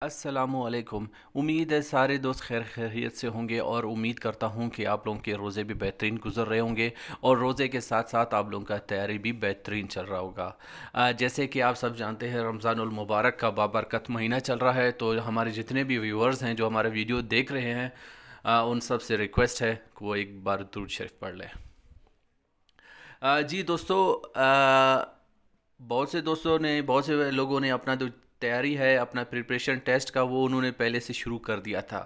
अस्सलामुअलैकुम। उम्मीद है सारे दोस्त खैर खैरियत से होंगे और उम्मीद करता हूँ कि आप लोगों के रोज़े भी बेहतरीन गुजर रहे होंगे और रोज़े के साथ साथ आप लोगों का तैयारी भी बेहतरीन चल रहा होगा। जैसे कि आप सब जानते हैं रमज़ानुल मुबारक का बाबरकत महीना चल रहा है, तो हमारे जितने भी व्यूअर्स हैं जो हमारे वीडियो देख रहे हैं, उन सब से रिक्वेस्ट है कि वो एक बार दुरूद शरीफ पढ़ लें। जी दोस्तों, बहुत से लोगों ने अपना जो तैयारी है, अपना प्रिपरेशन टेस्ट का, वो उन्होंने पहले से शुरू कर दिया था।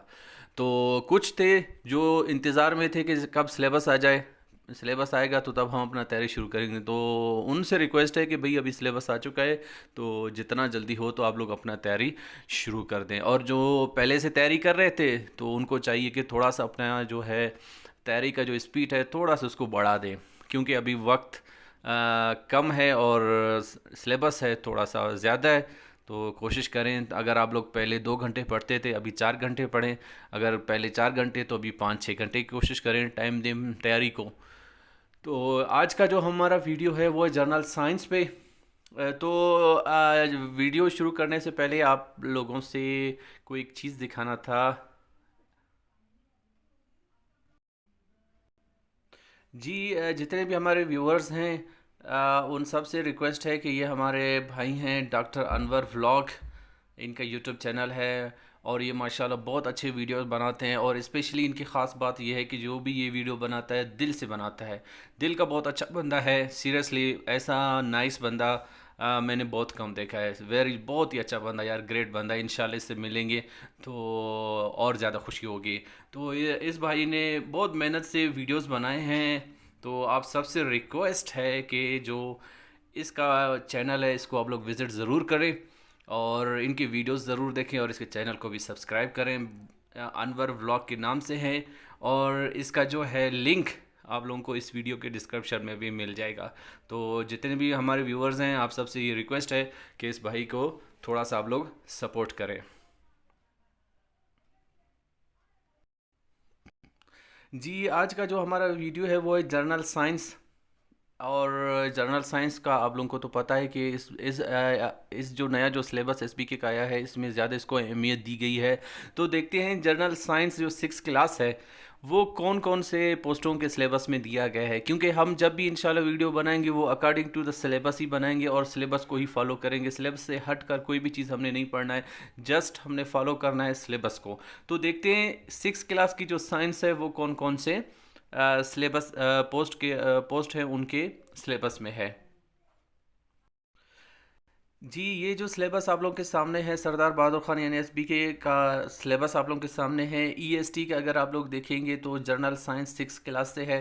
तो कुछ थे जो इंतज़ार में थे कि कब सिलेबस आ जाए, सिलेबस आएगा तो तब हम अपना तैयारी शुरू करेंगे। तो उनसे रिक्वेस्ट है कि भाई अभी सिलेबस आ चुका है, तो जितना जल्दी हो तो आप लोग अपना तैयारी शुरू कर दें। और जो पहले से तैयारी कर रहे थे तो उनको चाहिए कि थोड़ा सा अपना जो है तैयारी का जो स्पीड है थोड़ा सा उसको बढ़ा दें, क्योंकि अभी वक्त कम है और सिलेबस है थोड़ा सा ज़्यादा है। तो कोशिश करें, अगर आप लोग पहले 2 घंटे पढ़ते थे अभी 4 घंटे पढ़ें, अगर पहले 4 घंटे तो अभी 5-6 घंटे की कोशिश करें, टाइम दें तैयारी को। तो आज का जो हमारा वीडियो है वो है जर्नल साइंस पे। तो वीडियो शुरू करने से पहले आप लोगों से कोई एक चीज़ दिखाना था। जी, जितने भी हमारे व्यूअर्स हैं, उन सब से रिक्वेस्ट है कि ये हमारे भाई हैं डॉक्टर अनवर व्लॉग, इनका यूट्यूब चैनल है और ये माशाल्लाह बहुत अच्छे वीडियोस बनाते हैं। और स्पेशली इनकी ख़ास बात ये है कि जो भी ये वीडियो बनाता है दिल से बनाता है, दिल का बहुत अच्छा बंदा है। सीरियसली ऐसा नाइस बंदा मैंने बहुत कम देखा है। बहुत ही अच्छा बंदा यार, ग्रेट बंदा। इंशाल्लाह इससे मिलेंगे तो और ज़्यादा खुशी होगी। तो ये इस भाई ने बहुत मेहनत से वीडियोस बनाए हैं। तो आप सबसे रिक्वेस्ट है कि जो इसका चैनल है इसको आप लोग विज़िट ज़रूर करें और इनकी वीडियोस ज़रूर देखें और इसके चैनल को भी सब्सक्राइब करें। अनवर व्लॉग के नाम से है और इसका जो है लिंक आप लोगों को इस वीडियो के डिस्क्रिप्शन में भी मिल जाएगा। तो जितने भी हमारे व्यूअर्स हैं, आप सबसे ये रिक्वेस्ट है कि इस भाई को थोड़ा सा आप लोग सपोर्ट करें। जी, आज का जो हमारा वीडियो है वो है जर्नल साइंस। और जर्नल साइंस का आप लोगों को तो पता है कि इस जो नया जो सिलेबस एसबीके का आया है इसमें ज़्यादा इसको अहमियत दी गई है। तो देखते हैं जर्नल साइंस जो 6 क्लास है वो कौन कौन से पोस्टों के सिलेबस में दिया गया है, क्योंकि हम जब भी इंशाल्लाह वीडियो बनाएंगे वो अकॉर्डिंग टू द सिलेबस ही बनाएंगे और सिलेबस को ही फॉलो करेंगे। सिलेबस से हट कर कोई भी चीज़ हमने नहीं पढ़ना है, जस्ट हमने फॉलो करना है सिलेबस को। तो देखते हैं 6 क्लास की जो साइंस है वो कौन कौन से सिलेबस पोस्ट हैं उनके सिलेबस में है। जी, ये जो सिलेबस आप लोगों के सामने है सरदार बहादुर खान यानी एसबीके का सिलेबस आप लोगों के सामने है। ईएसटी का अगर आप लोग देखेंगे तो जर्नल साइंस 6 क्लास से है,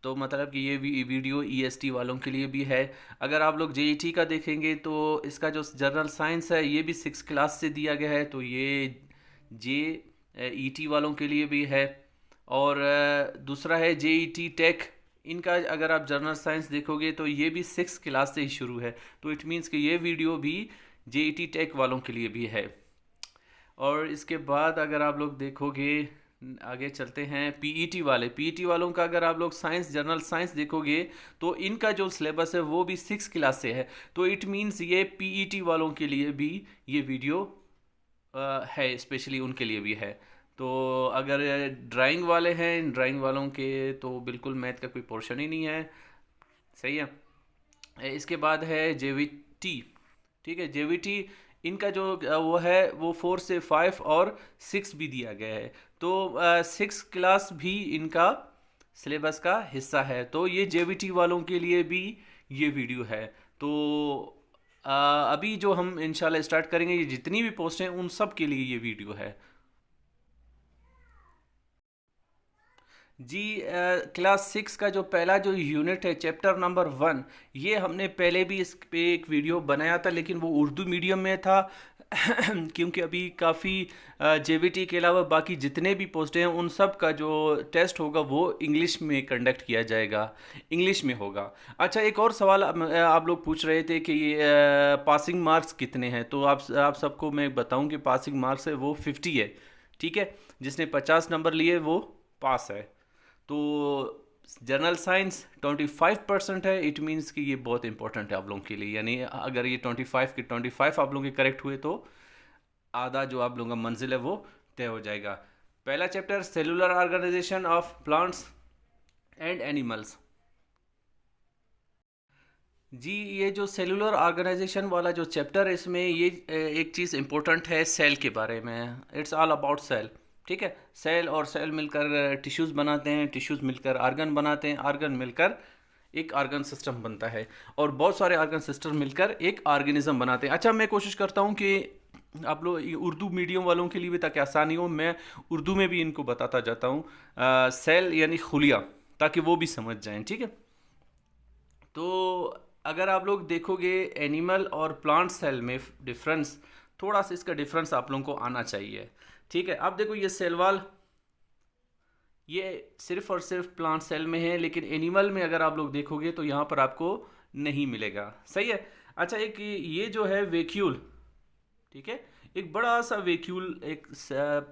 तो मतलब कि ये वीडियो ईएसटी वालों के लिए भी है। अगर आप लोग जेईटी का देखेंगे तो इसका जो जर्नल साइंस है ये भी 6 क्लास से दिया गया है, तो ये जे ईटी वालों के लिए भी है। और दूसरा है जेईटी टेक, इनका अगर आप जर्नल साइंस देखोगे तो ये भी 6 क्लास से ही शुरू है। तो इट मीन्स कि ये वीडियो भी जेईटी टेक वालों के लिए भी है। और इसके बाद अगर आप लोग देखोगे, आगे चलते हैं पीईटी वालों का अगर आप लोग साइंस जर्नल साइंस देखोगे तो इनका जो सिलेबस है वो भी 6 क्लास से है। तो इट मीन्स ये पीईटी वालों के लिए भी ये वीडियो है, स्पेशली उनके लिए भी है। तो अगर ड्राइंग वाले हैं, ड्राइंग वालों के तो बिल्कुल मैथ का कोई पोर्शन ही नहीं है। सही है। इसके बाद है जेवीटी। ठीक है, जेवीटी इनका जो वो है वो 4 से 5 और 6 भी दिया गया है। तो 6 क्लास भी इनका सिलेबस का हिस्सा है, तो ये जेवीटी वालों के लिए भी ये वीडियो है। तो अभी जो हम इंशाल्लाह स्टार्ट करेंगे, ये जितनी भी पोस्ट हैं उन सब के लिए ये वीडियो है। जी, क्लास 6 का जो पहला जो यूनिट है चैप्टर नंबर 1, ये हमने पहले भी इस पे एक वीडियो बनाया था लेकिन वो उर्दू मीडियम में था। क्योंकि अभी काफ़ी जेवीटी के अलावा बाकी जितने भी पोस्टें हैं उन सब का जो टेस्ट होगा वो इंग्लिश में कंडक्ट किया जाएगा, इंग्लिश में होगा। अच्छा, एक और सवाल आप लोग पूछ रहे थे कि पासिंग मार्क्स कितने हैं, तो आप सबको मैं बताऊं कि पासिंग मार्क्स है वो 50 है। ठीक है, जिसने 50 नंबर लिए वो पास है। तो जनरल साइंस 25% है, इट मीन्स कि ये बहुत इंपॉर्टेंट है आप लोगों के लिए। यानी अगर ये 25 के 25 आप लोगों के करेक्ट हुए तो आधा जो आप लोगों का मंजिल है वो तय हो जाएगा। पहला chapter cellular organisation of plants and animals. जी, ये जो सेलुलर ऑर्गेनाइजेशन वाला जो चैप्टर है इसमें ये एक चीज़ इम्पोर्टेंट है सेल के बारे में। It's all about cell. ठीक है, सेल और सेल मिलकर टिश्यूज़ बनाते हैं, टिश्यूज़ मिलकर आर्गन बनाते हैं, आर्गन मिलकर एक आर्गन सिस्टम बनता है, और बहुत सारे आर्गन सिस्टम मिलकर एक ऑर्गेनिज्म बनाते हैं। अच्छा, मैं कोशिश करता हूँ कि आप लोग उर्दू मीडियम वालों के लिए भी, ताकि आसानी हो, मैं उर्दू में भी इनको बताता जाता हूँ। सेल यानी खुलिया, ताकि वो भी समझ जाएं। ठीक है, तो अगर आप लोग देखोगे एनिमल और प्लांट सेल में डिफरेंस, थोड़ा सा इसका डिफरेंस आप लोगों को आना चाहिए। ठीक है, अब देखो ये सेल वॉल ये सिर्फ और सिर्फ प्लांट सेल में है, लेकिन एनिमल में अगर आप लोग देखोगे तो यहाँ पर आपको नहीं मिलेगा। सही है। अच्छा, एक ये जो है वेक्यूल, ठीक है, एक बड़ा सा वेक्यूल एक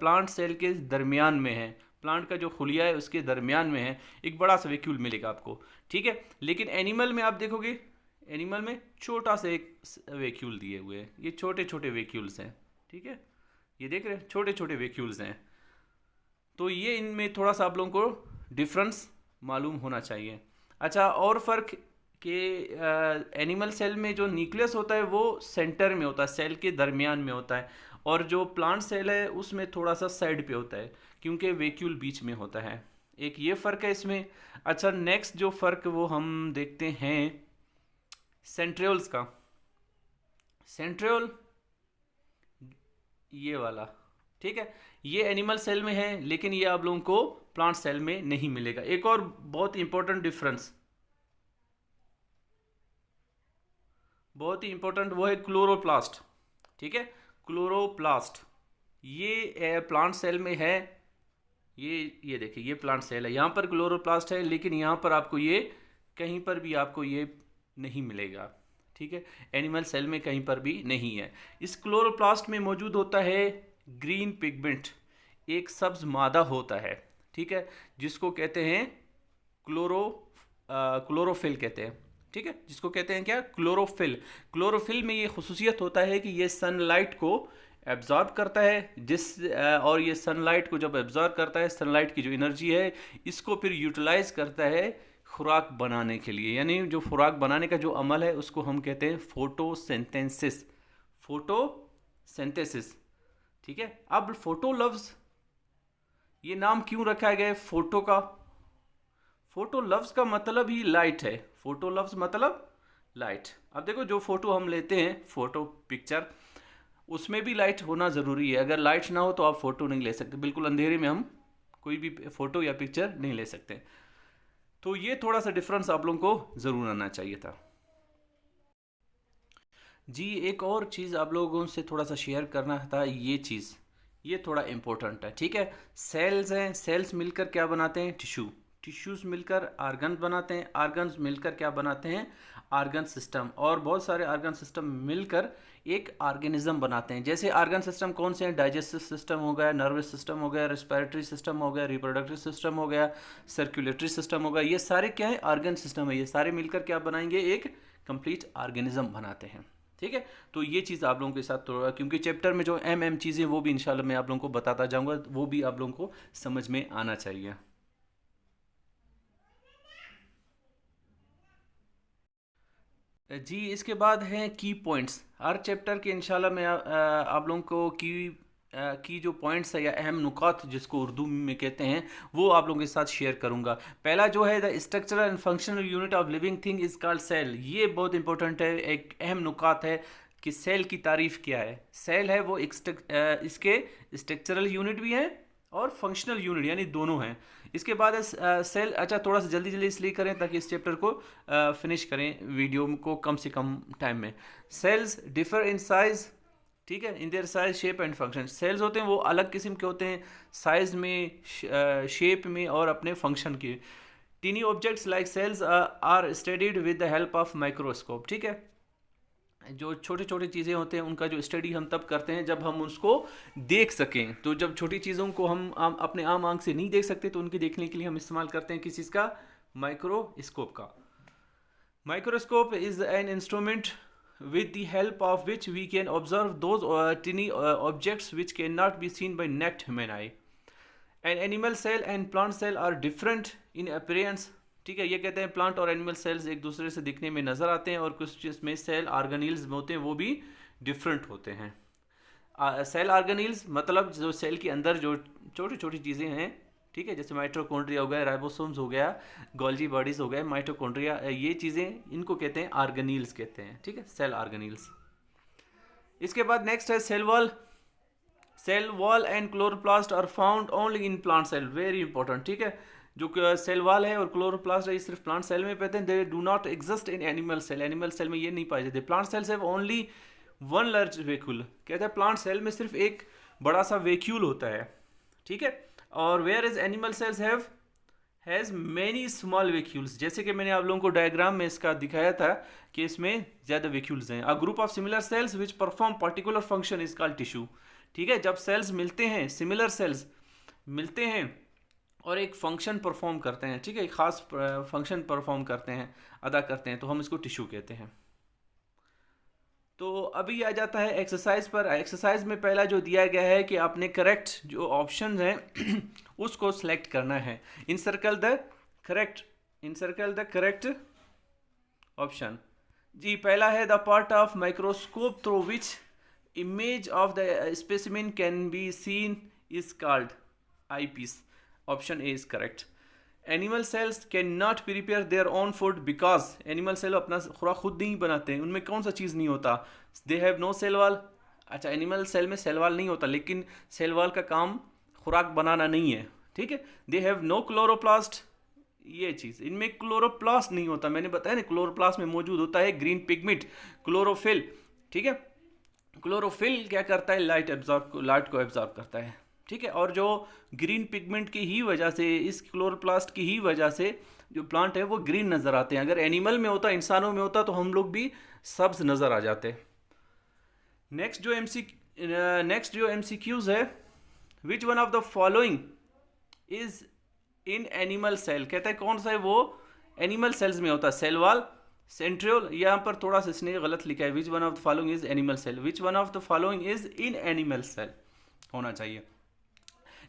प्लांट सेल के दरमियान में है, प्लांट का जो खुलिया है उसके दरमियान में है, एक बड़ा सा वेक्यूल मिलेगा आपको। ठीक है, लेकिन एनिमल में आप देखोगे, एनिमल में छोटा सा एक वेक्यूल दिए हुए हैं, ये छोटे छोटे वेक्यूल्स हैं। ठीक है, ये देख रहे हैं, छोटे छोटे वेक्यूल्स हैं। तो ये इनमें थोड़ा सा आप लोगों को डिफरेंस मालूम होना चाहिए। अच्छा, और फ़र्क कि एनिमल सेल में जो न्यूक्लियस होता है वो सेंटर में होता है, सेल के दरमियान में होता है, और जो प्लांट सेल है उसमें थोड़ा सा साइड पे होता है, क्योंकि वेक्यूल बीच में होता है। एक ये फ़र्क है इसमें। अच्छा, नेक्स्ट जो फ़र्क वो हम देखते हैं सेंट्रियोल्स का। सेंट्रियोल ये वाला, ठीक है, ये एनिमल सेल में है, लेकिन ये आप लोगों को प्लांट सेल में नहीं मिलेगा। एक और बहुत इंपॉर्टेंट डिफरेंस, बहुत ही इंपॉर्टेंट, वो है क्लोरोप्लास्ट। ठीक है, क्लोरोप्लास्ट ये प्लांट सेल में है। ये देखिए, ये प्लांट सेल है, यहाँ पर क्लोरोप्लास्ट है, लेकिन यहाँ पर आपको ये कहीं पर भी आपको ये नहीं मिलेगा। ठीक है, एनिमल सेल में कहीं पर भी नहीं है। इस क्लोरोप्लास्ट में मौजूद होता है ग्रीन पिगमेंट, एक सब्ज मादा होता है। ठीक है, जिसको कहते हैं क्लोरोफिल कहते हैं। ठीक है, जिसको कहते हैं क्या, क्लोरोफिल। क्लोरोफिल में ये खुसूसियत होता है कि ये सनलाइट को एब्जॉर्ब करता है, और ये सनलाइट को जब एब्जॉर्ब करता है, सनलाइट की जो एनर्जी है इसको फिर यूटिलाइज करता है खुराक बनाने के लिए। यानी जो खुराक बनाने का जो अमल है उसको हम कहते हैं फोटोसिंथेसिस। फोटोसिंथेसिस। ठीक है, अब फोटो लफ्ज़ ये नाम क्यों रखा गया है फोटो का? फोटो लफ्ज़ का मतलब ही लाइट है। फोटो लफ्ज़ मतलब लाइट। अब देखो, जो फोटो हम लेते हैं, फोटो पिक्चर, उसमें भी लाइट होना ज़रूरी है। अगर लाइट ना हो तो आप फ़ोटो नहीं ले सकते। बिल्कुल अंधेरे में हम कोई भी फ़ोटो या पिक्चर नहीं ले सकते। तो ये थोड़ा सा डिफरेंस आप लोगों को ज़रूर आना चाहिए था। जी, एक और चीज़ आप लोगों से थोड़ा सा शेयर करना था। ये चीज़ ये थोड़ा इम्पोर्टेंट है। ठीक है, सेल्स हैं, सेल्स मिलकर क्या बनाते हैं, टिश्यूज़ मिलकर आर्गन बनाते हैं, आर्गन्स मिलकर क्या बनाते हैं, आर्गन सिस्टम, और बहुत सारे आर्गन सिस्टम मिलकर एक ऑर्गेनिज्म बनाते हैं। जैसे आर्गन सिस्टम कौन से हैं, डाइजेस्टिव सिस्टम हो गया, नर्वस सिस्टम हो गया, रेस्पिरेटरी सिस्टम हो गया, रिप्रोडक्टिव सिस्टम हो गया, सर्कुलेटरी सिस्टम हो गया। ये सारे क्या है, आर्गन सिस्टम है। ये सारे मिलकर क्या बनाएंगे, एक कंप्लीट ऑर्गेनिज्म बनाते हैं। ठीक है, तो ये चीज़ आप लोगों के साथ थोड़ा, क्योंकि चैप्टर में जो चीज़ें वो भी इंशाल्लाह मैं आप लोगों को बताता जाऊंगा, वो भी आप लोगों को समझ में आना चाहिए। जी, इसके बाद हैं की पॉइंट्स। हर चैप्टर के इंशाल्लाह मैं आप लोगों को की जो पॉइंट्स है या अहम नुकात जिसको उर्दू में कहते हैं, वो आप लोगों के साथ शेयर करूंगा। पहला जो है, the structural and functional unit of living thing is called cell. ये बहुत इंपॉर्टेंट है, एक अहम नुकात है कि सेल की तारीफ़ क्या है। सेल है वो इसके स्ट्रक्चरल यूनिट भी हैं और फंक्शनल यूनिट, यानी दोनों हैं। इसके बाद सेल, अच्छा थोड़ा सा जल्दी जल्दी इसलिए करें ताकि इस चैप्टर को फिनिश करें वीडियो को कम से कम टाइम में। सेल्स डिफर इन साइज, ठीक है, in their size, shape and function. Cells होते हैं वो अलग किस्म के होते हैं, साइज में, शेप में और अपने फंक्शन के। Tiny objects like cells are studied with the help of microscope. ठीक है, जो छोटे छोटे चीज़ें होते हैं उनका जो स्टडी हम तब करते हैं जब हम उसको देख सकें। तो जब छोटी चीज़ों को हम अपने आम आंख से नहीं देख सकते, तो उनके देखने के लिए हम इस्तेमाल करते हैं किस चीज़ का, माइक्रोस्कोप का। Microscope is an instrument with the help of which we can observe those tiny objects which cannot be seen by naked human eye. An animal cell and plant cell are different in appearance. ठीक है, ये कहते हैं plant और animal cells एक दूसरे से दिखने में नज़र आते हैं, और कुछ जिसमें सेल ऑर्गेनील्स होते हैं वो भी डिफरेंट होते हैं. सेल ऑर्गेनील्स मतलब जो सेल के अंदर जो छोटी छोटी चीज़ें हैं, ठीक है, जैसे माइटोकॉन्ड्रिया हो गया, राइबोसोम्स हो गया, गोल्जी बॉडीज हो गए, माइटोकॉन्ड्रिया, ये चीज़ें इनको कहते हैं ऑर्गेनील्स कहते हैं. ठीक है, सेल ऑर्गेनील्स. इसके बाद नेक्स्ट है cell wall. Cell wall and chloroplast are found only in plant cell. Very important. ठीक है, जो सेल वॉल है और क्लोरोप्लास्ट है ये सिर्फ प्लांट सेल में पाते हैं. They do not exist in animal cell. Animal cell में ये नहीं पाए जाते. Plant cells have only one large vacuole. कहते हैं प्लांट सेल में सिर्फ एक बड़ा सा वेक्यूल होता है. ठीक है, और where is animal cells has many small vacuoles. जैसे कि मैंने आप लोगों को डायग्राम में इसका दिखाया था कि इसमें ज़्यादा वेक्यूल्स हैं. A group of similar cells which perform particular function is called tissue. ठीक है, जब सेल्स मिलते हैं, सिमिलर सेल्स मिलते हैं और एक फंक्शन परफॉर्म करते हैं, ठीक है, एक खास फंक्शन परफॉर्म करते हैं, अदा करते हैं, तो हम इसको टिश्यू कहते हैं. तो अभी आ जाता है एक्सरसाइज पर. एक्सरसाइज में पहला जो दिया गया है कि आपने करेक्ट जो ऑप्शन हैं उसको सिलेक्ट करना है. Encircle the correct option. जी, पहला है the part of microscope through which image of the specimen can be seen is called eyepiece. Option A is correct. Animal cells can not prepare their own food because animal cell अपना खुराक खुद नहीं बनाते हैं. उनमें कौन सा चीज़ नहीं होता? They have no cell wall. अच्छा, एनिमल सेल में सेल वॉल नहीं होता, लेकिन सेल वॉल का काम खुराक बनाना नहीं है. ठीक है, दे हैव नो क्लोरोप्लास्ट. ये चीज़, इनमें क्लोरोप्लास्ट नहीं होता. मैंने बताया ना, क्लोरोप्लास्ट में मौजूद होता है ग्रीन पिगमेंट, क्लोरोफिल. ठीक है, क्लोरोफिल क्या करता है? लाइट को एब्जॉर्ब करता है. ठीक है, और जो ग्रीन पिगमेंट की ही वजह से, इस क्लोरोप्लास्ट की ही वजह से जो प्लांट है वो ग्रीन नज़र आते हैं. अगर एनिमल में होता, इंसानों में होता, तो हम लोग भी सब्ज नज़र आ जाते. नेक्स्ट जो एमसीक्यूज है, which one of the following is in animal cell. कहता है कौन सा है वो एनिमल सेल्स में होता है? Cell wall, centriole. यहाँ पर थोड़ा सा इसने गलत लिखा है. Which one of the following is animal cell. Which one of the following is in animal cell होना चाहिए.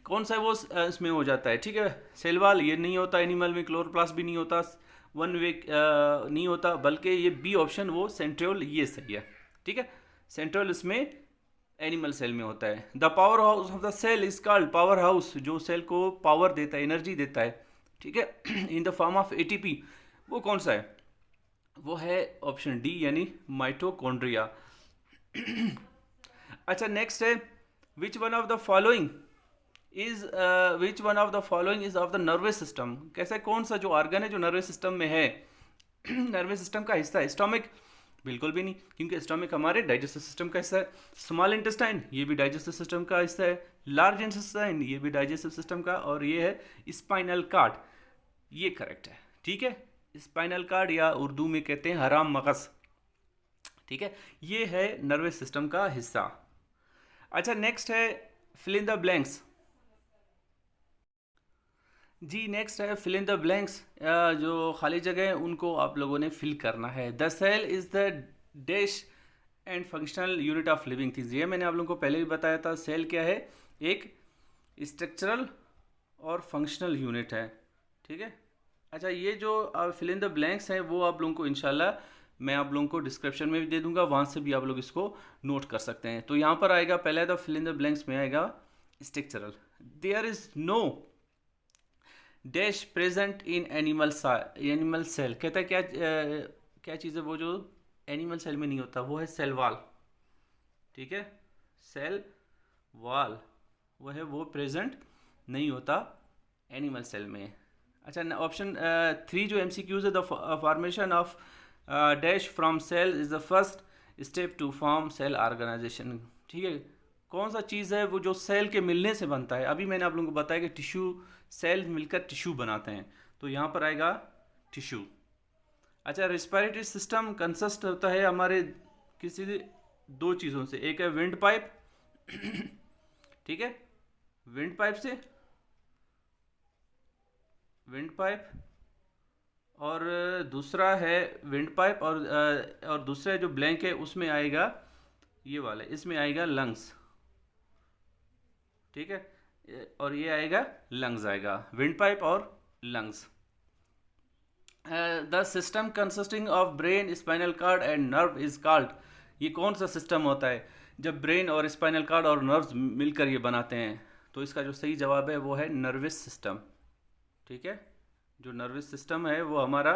कौन सा है वो इसमें हो जाता है. ठीक है, सेल वॉल ये नहीं होता एनिमल में, क्लोरोप्लास्ट भी नहीं होता, वन वे नहीं होता, बल्कि ये बी ऑप्शन वो सेंट्रियोल, ये सही है. ठीक है, सेंट्रियोल इसमें एनिमल सेल में होता है. The power house of the cell is called. Power house जो सेल को पावर देता है, एनर्जी देता है, ठीक है, in the form of ATP, वो कौन सा है? वो है ऑप्शन डी, यानी माइटोकॉन्ड्रिया. अच्छा, नेक्स्ट है which one of the following is of the nervous system. कैसे, कौन सा जो ऑर्गन है जो नर्वस सिस्टम में है, नर्वस सिस्टम का हिस्सा है? स्टोमिक? बिल्कुल भी नहीं, क्योंकि स्टोमिक हमारे डाइजेस्टिव सिस्टम का हिस्सा है. स्मॉल इंटेस्टाइन, ये भी डाइजेस्टिव सिस्टम का हिस्सा है. लार्ज इंटेस्टाइन, ये भी डाइजेस्टिव सिस्टम का. और ये है स्पाइनल कार्ड, ये करेक्ट है. ठीक है, स्पाइनल कार्ड या उर्दू में कहते हैं हराम मगज. ठीक है, ये है नर्वस सिस्टम का हिस्सा. अच्छा, नेक्स्ट है फिल इन द ब्लैंक्स. जी, नेक्स्ट है फिल इन द ब्लैंक्स. जो खाली जगह है उनको आप लोगों ने फिल करना है. The cell is the dash and functional unit of living things. ये मैंने आप लोगों को पहले भी बताया था. सेल क्या है? एक स्ट्रक्चरल और फंक्शनल यूनिट है. ठीक है. अच्छा, ये जो फिल इन द ब्लैंक्स है वो आप लोगों को इंशाल्लाह मैं आप लोगों को डिस्क्रिप्शन में भी दे दूंगा, वहाँ से भी आप लोग इसको नोट कर सकते हैं. तो यहाँ पर आएगा पहले the fill in the blanks में आएगा structural. There is no dash present in animal cell. कहता है क्या चीज़ है वो जो एनिमल सेल में नहीं होता? वो है सेल वॉल. ठीक है, सेल वॉल वो है, वो प्रेजेंट नहीं होता एनिमल सेल में. अच्छा, ऑप्शन 3 जो MCQs है, the formation of dash from cell is the first step to form cell organization. ठीक है, कौन सा चीज़ है वो जो सेल के मिलने से बनता है? अभी मैंने आप लोगों को बताया कि टिश्यू, सेल मिलकर टिश्यू बनाते हैं, तो यहाँ पर आएगा टिश्यू. अच्छा, रेस्पिरेटरी सिस्टम कंसिस्ट होता है हमारे किसी दो चीज़ों से. एक है विंड पाइप, ठीक है, विंड पाइप से, विंड पाइप, और दूसरा है विंड पाइप, और दूसरा जो ब्लैंक है उसमें आएगा ये वाला, इसमें आएगा लंग्स, ठीक है, और ये आएगा लंग्स, आएगा विंड पाइप और lungs. The system consisting of brain, spinal cord and nerve is called, ये कौन सा सिस्टम होता है जब ब्रेन और स्पाइनल कार्ड और नर्व्स मिलकर ये बनाते हैं? तो इसका जो सही जवाब है वो है नर्वस सिस्टम, ठीक है। जो नर्वस सिस्टम है वो हमारा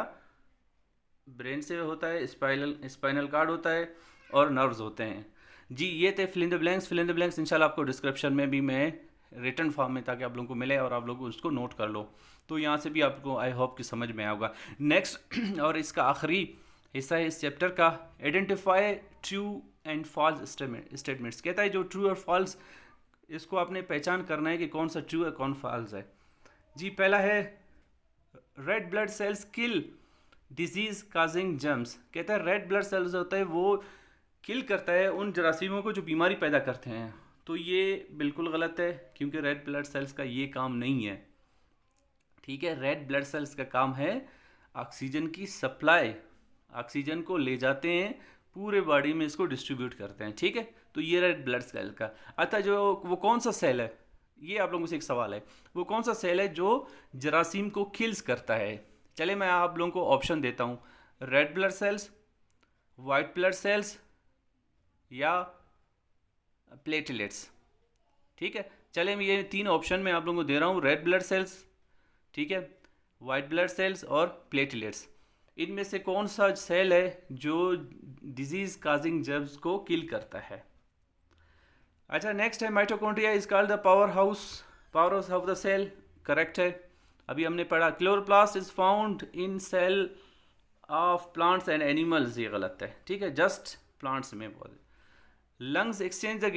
ब्रेन से होता है, स्पाइनल कार्ड होता है और नर्व्स होते हैं। जी ये थे fill in the blanks. Fill in the blanks इंशाल्लाह आपको डिस्क्रिप्शन में भी मैं रिटन फॉर्म में, ताकि आप लोगों को मिले और आप लोग उसको नोट कर लो, तो यहाँ से भी आपको आई होप कि समझ में आएगा। नेक्स्ट और इसका आखिरी हिस्सा है इस चैप्टर का, identify true and false statements. कहता है जो ट्रू और फॉल्स, इसको आपने पहचान करना है कि कौन सा ट्रू है कौन फॉल्स है। जी पहला है रेड ब्लड सेल्स किल डिजीज काजिंग जर्म्स। कहता है रेड ब्लड सेल्स होता है वो किल करता है उन जरासीमों को जो बीमारी पैदा करते हैं। तो ये बिल्कुल गलत है, क्योंकि रेड ब्लड सेल्स का ये काम नहीं है, ठीक है। रेड ब्लड सेल्स का काम है ऑक्सीजन की सप्लाई, ऑक्सीजन को ले जाते हैं पूरे बॉडी में, इसको डिस्ट्रीब्यूट करते हैं, ठीक है। तो ये रेड ब्लड सेल का। अतः जो वो कौन सा सेल है, ये आप लोगों से एक सवाल है, वो कौन सा सेल है जो जरासीम को किल्स करता है? चले मैं आप लोगों को ऑप्शन देता हूँ, red blood cells, white blood cells या प्लेटलेट्स, ठीक है। चले मैं ये तीन ऑप्शन में आप लोगों को दे रहा हूँ, रेड ब्लड सेल्स, ठीक है, वाइट ब्लड सेल्स और प्लेटलेट्स। इनमें से कौन सा सेल है जो डिजीज काजिंग जर्म्स को किल करता है? अच्छा नेक्स्ट है mitochondria is called the power house of the cell, correct है। अभी हमने पढ़ा chloroplast is found in cell of plants and animals, ये गलत है, ठीक है, जस्ट प्लांट्स में बहुत। Lungs exchange the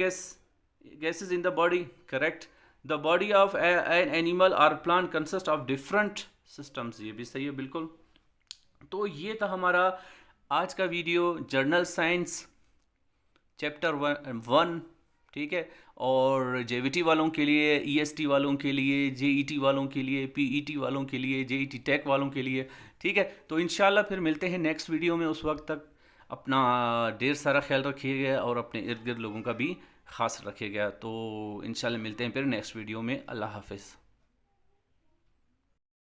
gases in the body, correct. The body of an animal or plant consists of different systems, ये भी सही है बिल्कुल। तो ये था हमारा आज का वीडियो, जर्नल साइंस चैप्टर 1, ठीक है। और जेवीटी वालों के लिए, ईएसटी वालों के लिए, जेईटी वालों के लिए, पीईटी वालों के लिए, जेईटी टेक वालों के लिए, ठीक है। तो इंशाल्लाह फिर मिलते हैं नेक्स्ट वीडियो में। उस वक्त तक अपना ढेर सारा ख्याल रखिएगा और अपने इर्द गिर्द लोगों का भी ख़ास रखिएगा। तो इंशाल्लाह मिलते हैं फिर नेक्स्ट वीडियो में। अल्लाह हाफिज़।